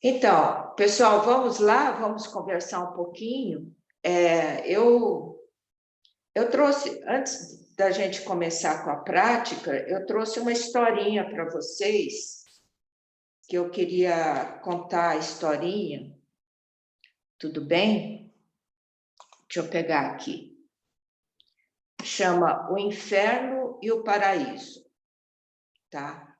Então, pessoal, vamos lá, vamos conversar um pouquinho. Eu trouxe, antes da gente começar com a prática, eu trouxe uma historinha para vocês, que eu queria contar a historinha. Tudo bem? Deixa eu pegar aqui. Chama O Inferno e o Paraíso, tá?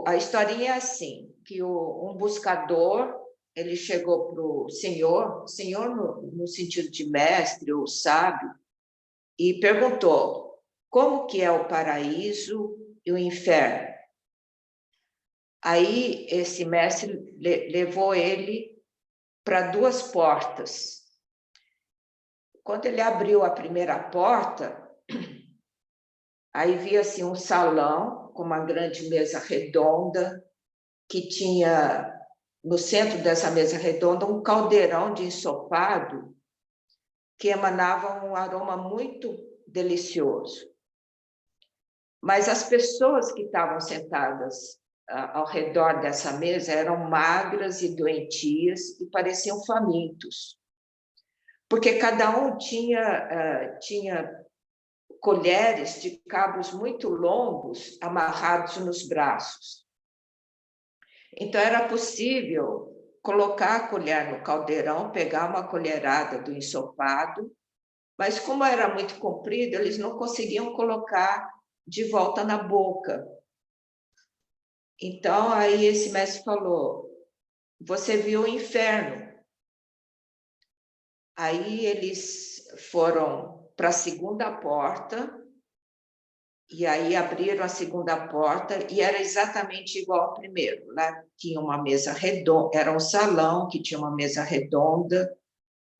A historinha é assim, que um buscador, ele chegou para o senhor no sentido de mestre ou sábio, e perguntou, como que é o paraíso e o inferno? Aí esse mestre levou ele para duas portas. Quando ele abriu a primeira porta, aí via-se um salão com uma grande mesa redonda, que tinha no centro dessa mesa redonda um caldeirão de ensopado que emanava um aroma muito delicioso. Mas as pessoas que estavam sentadas ao redor dessa mesa eram magras e doentias e pareciam famintos, porque cada um tinha colheres de cabos muito longos amarrados nos braços. Então, era possível colocar a colher no caldeirão, pegar uma colherada do ensopado, mas como era muito comprido, eles não conseguiam colocar de volta na boca. Então, aí esse mestre falou, você viu o inferno. Aí eles foram para a segunda porta, e aí abriram a segunda porta, e era exatamente igual ao primeiro. Lá tinha uma mesa redonda, era um salão que tinha uma mesa redonda,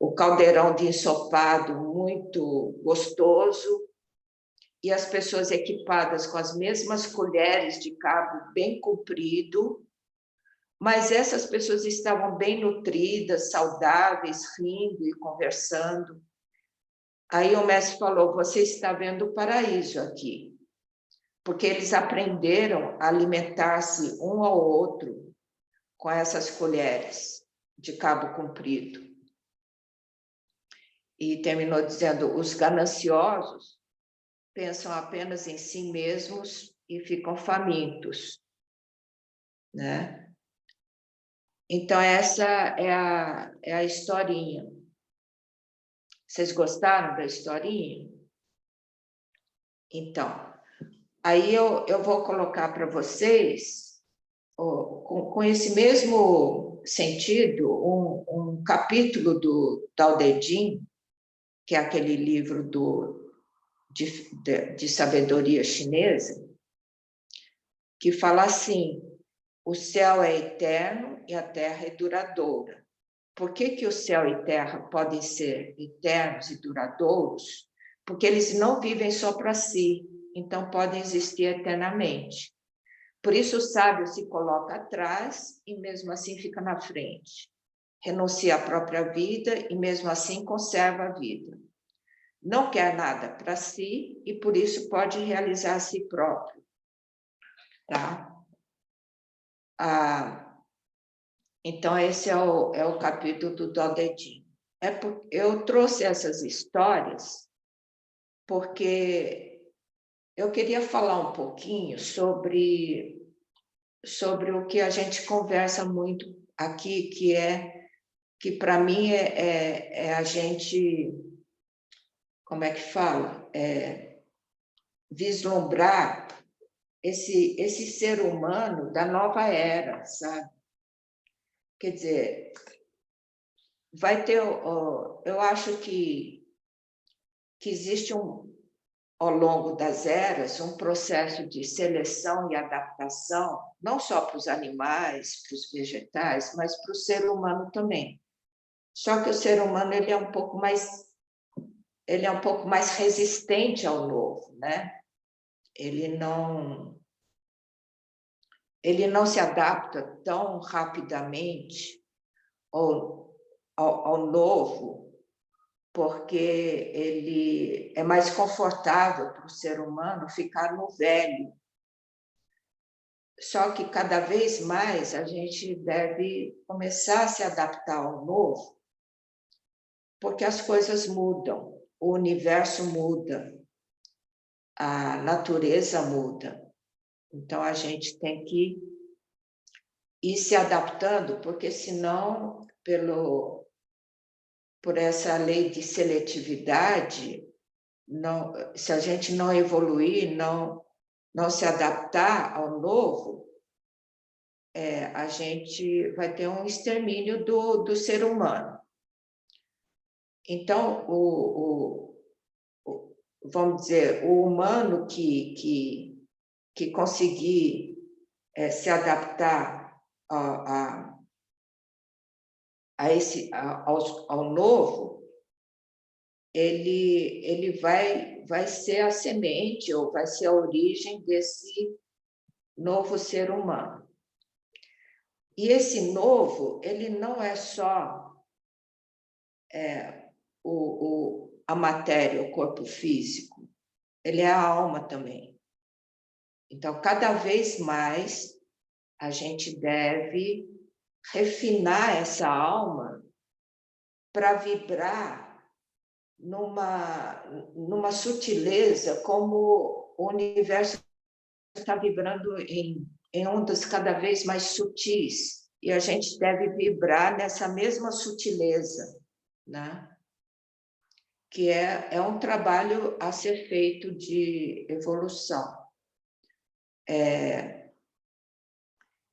o caldeirão de ensopado muito gostoso, e as pessoas equipadas com as mesmas colheres de cabo bem comprido, mas essas pessoas estavam bem nutridas, saudáveis, rindo e conversando. Aí o mestre falou, você está vendo o paraíso aqui, porque eles aprenderam a alimentar-se um ao outro com essas colheres de cabo comprido. E terminou dizendo, os gananciosos pensam apenas em si mesmos e ficam famintos, né? Então, essa é a historinha. Vocês gostaram da historinha? Então, aí eu vou colocar para vocês, com esse mesmo sentido, um capítulo do Tao Te Ching, que é aquele livro de sabedoria chinesa, que fala assim, o céu é eterno e a terra é duradoura. Por que o céu e terra podem ser eternos e duradouros? Porque eles não vivem só para si, então podem existir eternamente. Por isso o sábio se coloca atrás e mesmo assim fica na frente. Renuncia à própria vida e mesmo assim conserva a vida. Não quer nada para si e por isso pode realizar a si próprio. Tá? Então, esse é o capítulo do Tao Te Ching. Eu trouxe essas histórias porque eu queria falar um pouquinho sobre o que a gente conversa muito aqui, que para mim é a gente, como é que fala? Vislumbrar esse ser humano da nova era, sabe? Quer dizer, vai ter, eu acho que existe ao longo das eras um processo de seleção e adaptação, não só para os animais, para os vegetais, mas para o ser humano também. Só que o ser humano ele é um pouco mais resistente ao novo, né? Ele não se adapta tão rapidamente ao novo, porque ele é mais confortável para o ser humano ficar no velho. Só que cada vez mais a gente deve começar a se adaptar ao novo, porque as coisas mudam, o universo muda, a natureza muda. Então a gente tem que ir se adaptando, porque senão, por essa lei de seletividade, não, se a gente não evoluir, não se adaptar ao novo, a gente vai ter um extermínio do ser humano. Então, vamos dizer, o humano que conseguir se adaptar ao novo, ele vai ser a semente ou vai ser a origem desse novo ser humano. E esse novo, ele não é só a matéria, o corpo físico, ele é a alma também. Então, cada vez mais, a gente deve refinar essa alma para vibrar numa sutileza, como o universo está vibrando em ondas cada vez mais sutis, e a gente deve vibrar nessa mesma sutileza, né? Que é um trabalho a ser feito de evolução.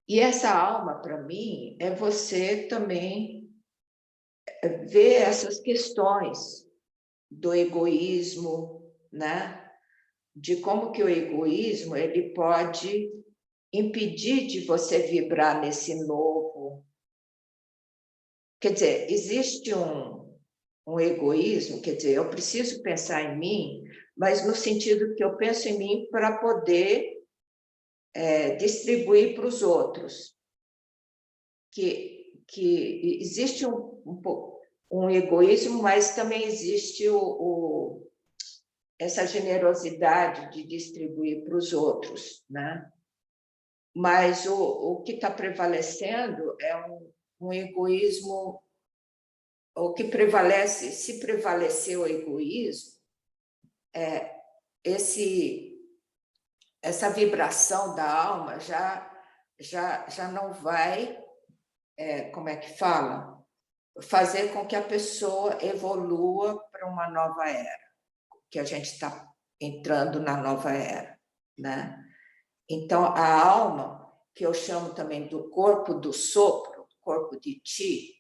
E essa alma, para mim, é você também ver essas questões do egoísmo, né? De como que o egoísmo ele pode impedir de você vibrar nesse novo. Quer dizer, existe um egoísmo, quer dizer, eu preciso pensar em mim, mas no sentido que eu penso em mim para poder distribuir para os outros. Que existe um egoísmo, mas também existe essa generosidade de distribuir para os outros, né? Mas o que está prevalecendo é um egoísmo, o que prevalece, se prevalecer o egoísmo, essa vibração da alma já não vai, como é que fala? Fazer com que a pessoa evolua para uma nova era, que a gente está entrando na nova era, né? Então, a alma, que eu chamo também do corpo do sopro, corpo de Ti,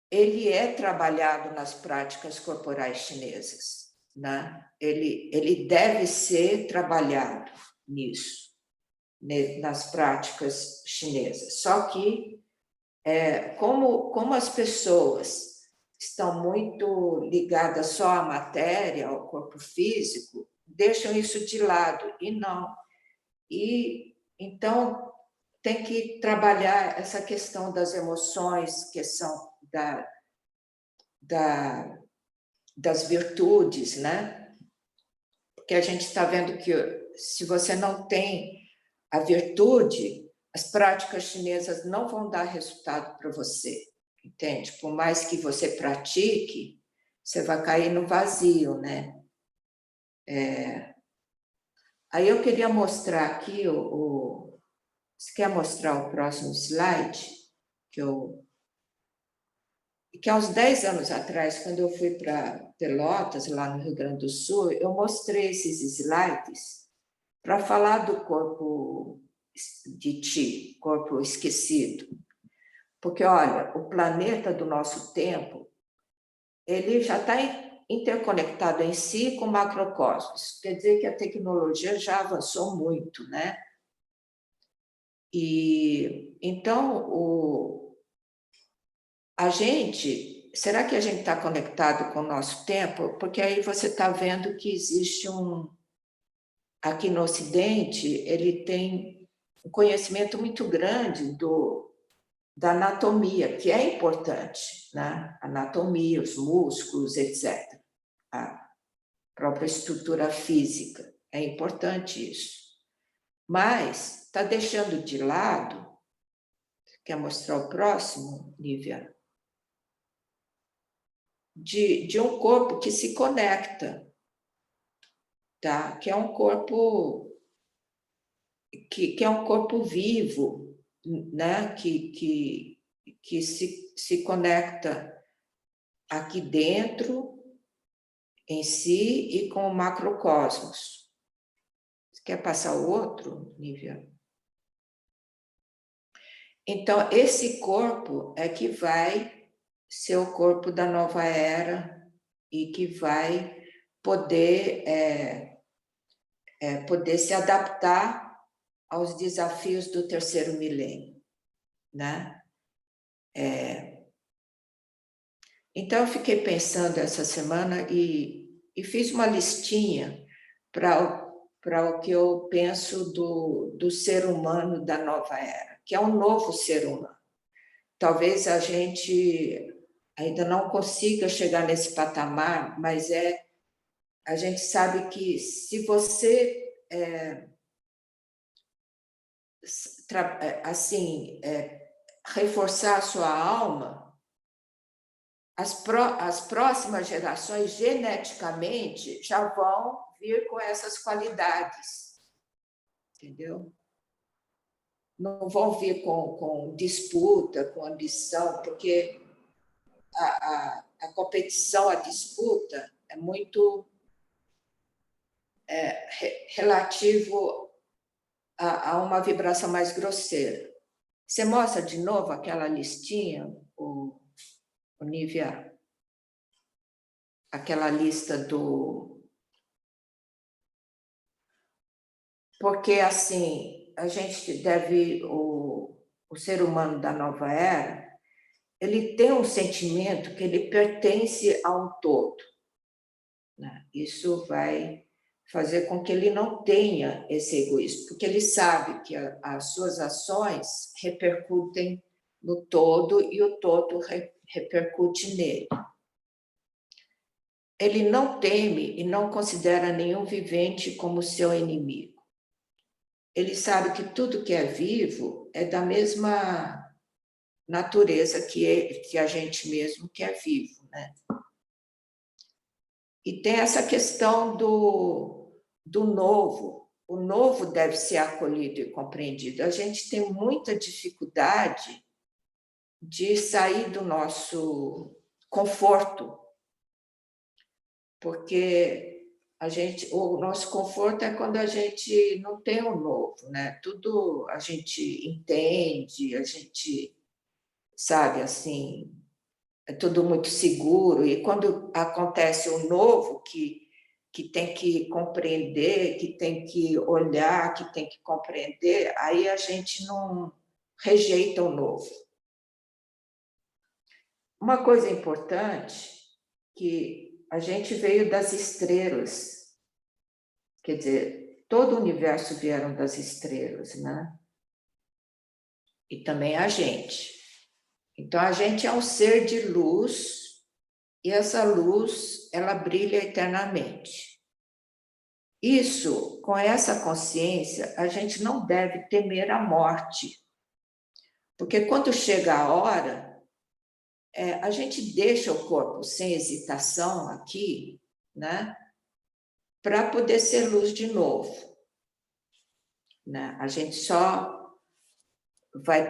ele é trabalhado nas práticas corporais chinesas, né? Ele deve ser trabalhado nisso, nas práticas chinesas. Só que, como as pessoas estão muito ligadas só à matéria, ao corpo físico, deixam isso de lado, e não. E então tem que trabalhar essa questão das emoções, que são das virtudes, né? Porque a gente está vendo que se você não tem a virtude, as práticas chinesas não vão dar resultado para você, entende? Por mais que você pratique, você vai cair no vazio, né? Aí eu queria mostrar aqui você quer mostrar o próximo slide? Que há uns 10 anos atrás, quando eu fui para Pelotas, lá no Rio Grande do Sul, eu mostrei esses slides para falar do corpo de Ti, corpo esquecido. Porque, olha, o planeta do nosso tempo, ele já está interconectado em si com o macrocosmos. Quer dizer que a tecnologia já avançou muito, né? E então será que a gente está conectado com o nosso tempo? Porque aí você está vendo que existe aqui no Ocidente, ele tem um conhecimento muito grande da anatomia, que é importante, né? Anatomia, os músculos, etc. A própria estrutura física, é importante isso. mas está deixando de lado, quer mostrar o próximo, Lívia? De um corpo que se conecta, tá? Que é um corpo que é um corpo vivo, né? Que se conecta aqui dentro, em si, e com o macrocosmos. Você quer passar o outro, Lívia? Então, esse corpo é que vai ser o corpo da nova era e que vai poder, poder se adaptar aos desafios do terceiro milênio, né? Então, eu fiquei pensando essa semana e fiz uma listinha para o que eu penso do ser humano da nova era, que é um novo ser humano. Talvez a gente ainda não consiga chegar nesse patamar, mas a gente sabe que se você assim reforçar a sua alma, as próximas gerações geneticamente já vão vir com essas qualidades, entendeu? Não vão vir com disputa, com ambição, porque a competição, a disputa é muito relativo a uma vibração mais grosseira. Você mostra de novo aquela listinha, o Nívia? Aquela lista do... Porque, assim, a gente deve... O ser humano da nova era, ele tem um sentimento que ele pertence a um todo, né? Isso vai fazer com que ele não tenha esse egoísmo, porque ele sabe que as suas ações repercutem no todo e o todo repercute nele. Ele não teme e não considera nenhum vivente como seu inimigo. Ele sabe que tudo que é vivo é da mesma natureza que a gente mesmo que é vivo, né? E tem essa questão do novo. O novo deve ser acolhido e compreendido. A gente tem muita dificuldade de sair do nosso conforto, porque o nosso conforto é quando a gente não tem o novo, né? Tudo a gente entende, a gente sabe, assim, é tudo muito seguro, e quando acontece o novo, que tem que compreender, que tem que olhar, que tem que compreender, aí a gente não rejeita o novo. Uma coisa importante, que a gente veio das estrelas, quer dizer, todo o universo vieram das estrelas, né? E também a gente. Então, a gente é um ser de luz, e essa luz, ela brilha eternamente. Isso, com essa consciência, a gente não deve temer a morte, porque quando chega a hora, a gente deixa o corpo sem hesitação aqui, né, para poder ser luz de novo, né? A gente só vai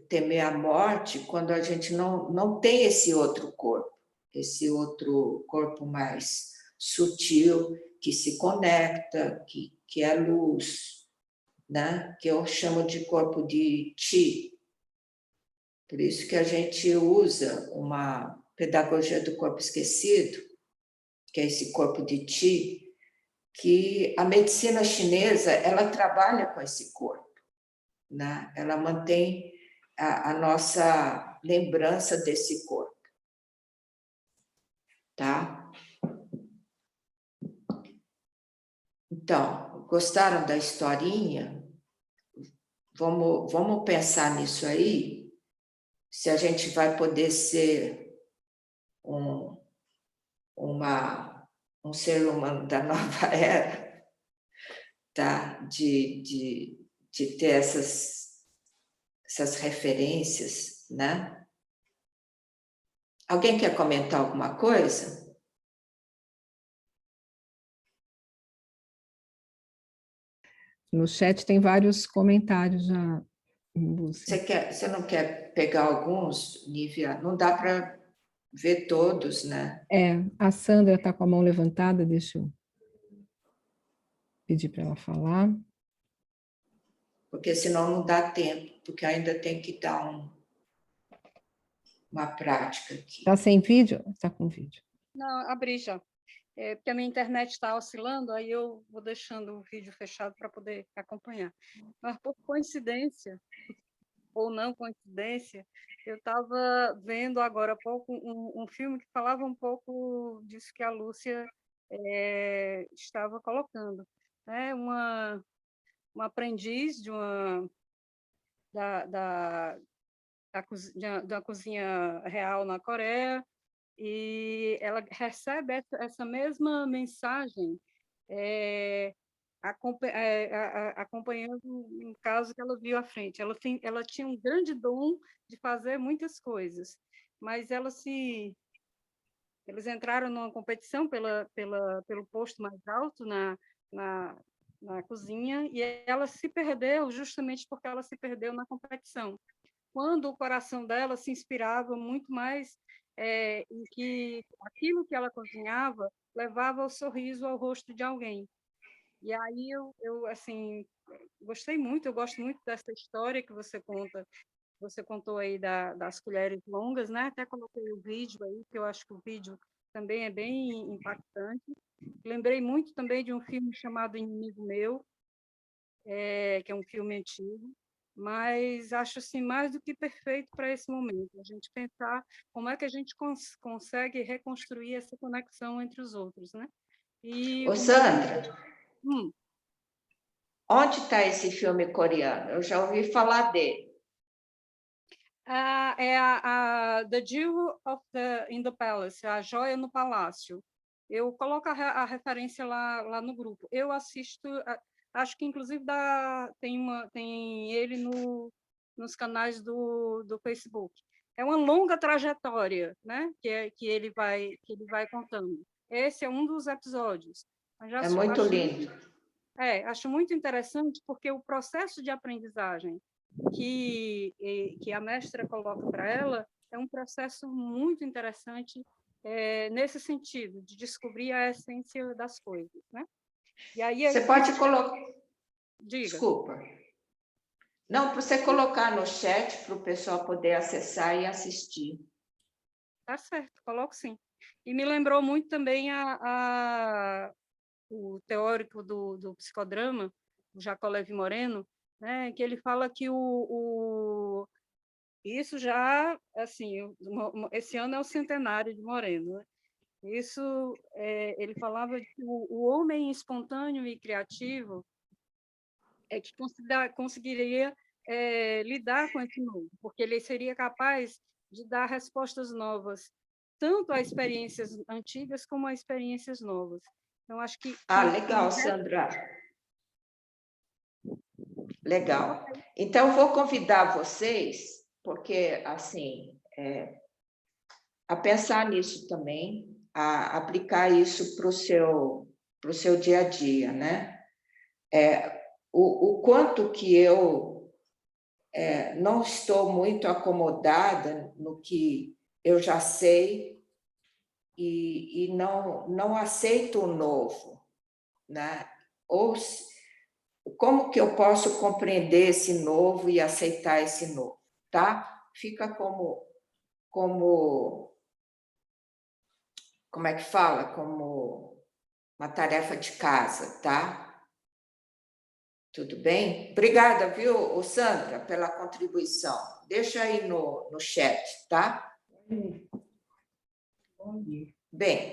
temer a morte quando a gente não tem esse outro corpo mais sutil, que se conecta, que é luz, né? Que eu chamo de corpo de Chi. Por isso que a gente usa uma pedagogia do corpo esquecido, que é esse corpo de Chi, que a medicina chinesa ela trabalha com esse corpo, né? Ela mantém a nossa lembrança desse corpo, tá? Então, gostaram da historinha? Vamos pensar nisso aí, se a gente vai poder ser um ser humano da nova era, tá? De ter essas referências, né? Alguém quer comentar alguma coisa? No chat tem vários comentários já, Lúcia. Você não quer pegar alguns, Nívia? Não dá para ver todos, né? A Sandra está com a mão levantada, deixa eu pedir para ela falar. Porque senão não dá tempo, porque ainda tem que dar uma prática aqui. Está sem vídeo? Está com vídeo. Não, abri já. Porque a minha internet está oscilando, aí eu vou deixando o vídeo fechado para poder acompanhar. Mas, por coincidência, ou não coincidência, eu estava vendo agora há pouco um filme que falava um pouco disso que a Lúcia estava colocando. Né? Uma aprendiz da cozinha real na Coreia, e ela recebe essa mesma mensagem acompanhando um caso que ela viu à frente. Ela tinha um grande dom de fazer muitas coisas, mas eles entraram numa competição pelo posto mais alto na cozinha, e ela se perdeu justamente porque ela se perdeu na competição, quando o coração dela se inspirava muito mais em que aquilo que ela cozinhava levava o sorriso ao rosto de alguém. E aí eu assim, gostei muito, eu gosto muito dessa história que você conta. Você contou aí das colheres longas, né? Até coloquei o vídeo aí, que eu acho que o vídeo também é bem impactante. Lembrei muito também de um filme chamado Inimigo Meu, que é um filme antigo, mas acho assim mais do que perfeito para esse momento. A gente pensar como é que a gente consegue reconstruir essa conexão entre os outros, né? E Ô, Sandra, Hum. onde está esse filme coreano? Eu já ouvi falar dele. É The Jewel in the Palace, a joia no palácio. Eu coloco a referência lá no grupo. Eu assisto, acho que inclusive tem ele nos canais do Facebook. É uma longa trajetória, né? Que ele vai contando. Esse é um dos episódios. É muito lindo. Acho muito interessante porque o processo de aprendizagem que a mestra coloca para ela é um processo muito interessante nesse sentido, de descobrir a essência das coisas, né? E aí Você pode colocar... Diga. Desculpa. Não, para você colocar no chat para o pessoal poder acessar e assistir. Tá certo, coloco sim. E me lembrou muito também o teórico do psicodrama, o Jacó Levi Moreno, né, que ele fala que isso já, assim, esse ano é o centenário de Moreno, né? Isso, ele falava que o homem espontâneo e criativo é que conseguiria lidar com esse novo, porque ele seria capaz de dar respostas novas, tanto a experiências antigas como a experiências novas. Então, acho que... legal, Sandra. Legal. Então, vou convidar vocês, porque, assim, a pensar nisso também, a aplicar isso para o seu dia a dia, né? O quanto que eu não estou muito acomodada no que eu já sei e não aceito o novo, né? Ou como que eu posso compreender esse novo e aceitar esse novo, tá? Fica como é que fala? Como uma tarefa de casa, tá? Tudo bem? Obrigada, viu, Sandra, pela contribuição. Deixa aí no chat, tá? Bem.